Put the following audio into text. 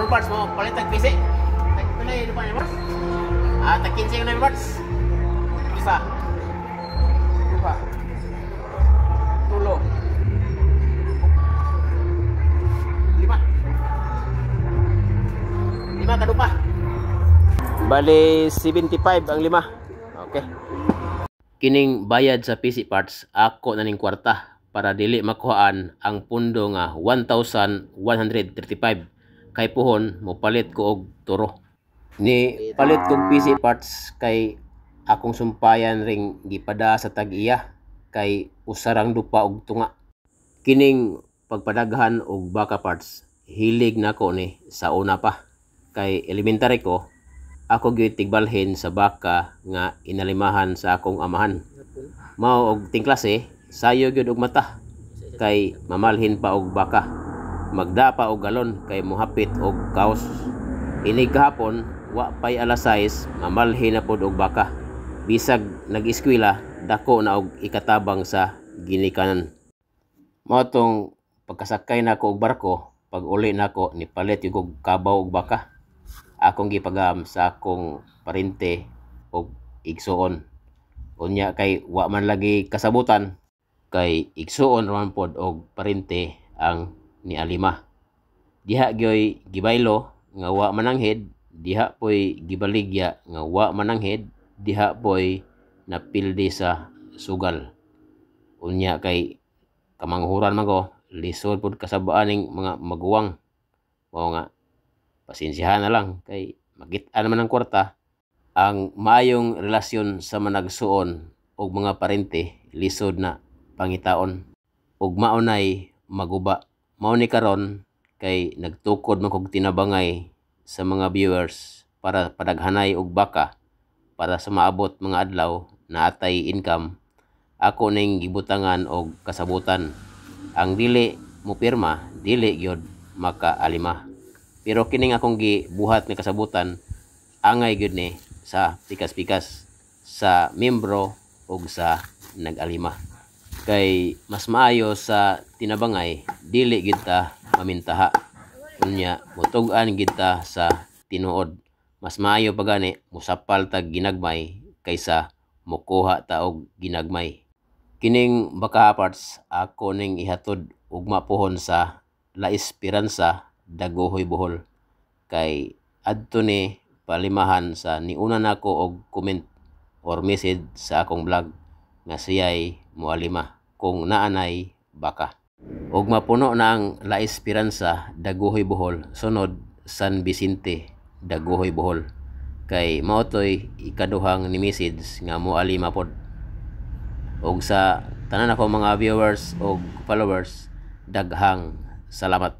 full parts mo palit tag PC. Tag pinay do pa ni parts. Tag 15 na parts. Isa. Dua. Tulo. Lima. Lima kadupa. Bali 75 ang lima. Okay. Kining bayad sa PC parts ako na ning kwarta para dili makuhaan ang pundo nga 1,135 kay puhon mo palit ko og turo. Ni palit kog PC parts kay akong sumpayan ring gipada sa tag-iya kay usarang dupa og tunga. Kining pagpadaghan og baka parts hilig nako ni sa una pa kay elementary ko. Ako gyud tigbalhin sa baka nga inalimahan sa akong amahan. Mao og ting klase, sayo gyud og mata kay mamalhin pa og baka. Magda pa og galon kay mohapit og kaos. Inig kahapon, wa pay alas 6, mamalhin na pod og baka. Bisag nag-eskwela, dako na og ikatabang sa ginikanan. Mao tong pagkasakay nako og barko, pag uli nako nipalit yung og kabaw og baka. Akong gipagam sa akong parente og igsuon. Unya kay wa man lagi kasabutan kay igsuon raman pod og parente ang nialima. Diha gyoy gibaylo nga wa mananghid, diha poy gibaligya nga wa mananghid, diha poy napildi sa sugal. Unya kay kamanghuran man ko, lisod pod kasabaan ning mga maguwang. Mao nga pasensyahan na lang kay magit-an naman ang kwarta. Ang maayong relasyon sa managsuon og mga parente lisod na pangitaon ug maunay maguba. Mao ni karon kay nagtukod man kog tinabangay sa mga viewers para padaghanay og baka para sa maabot mga adlaw na atay income. Ako ning gibutangan og kasabutan. Ang dili mo pirma dili gyud makaalima. Pero kining akong gibuhat nga kasabutan angay gyud ni sa pikas-pikas sa membro ug sa nag-alima. Kay mas maayo sa tinabangay dili gyud ta mamintaha. Unya mutug-an gyud ta sa tinuod. Mas maayo pa gani musapal tag ginagmay kaysa mokuha ta og ginagmay. Kining baka parts ako ning ihatod ug mapuhon sa La Esperanza, Daguhoy, Bohol. Kay adto ni palimahan sa niuna nako og comment or message sa akong vlog nga siya'y moalima kung naanay baka. Og mapuno na ang La Esperanza, Daguhoy, Bohol, sunod San Vicente, Daguhoy, Bohol. Kay mao toy ikaduhang ni message nga moalima pod. Og sa tanan ako mga viewers og followers, daghang salamat.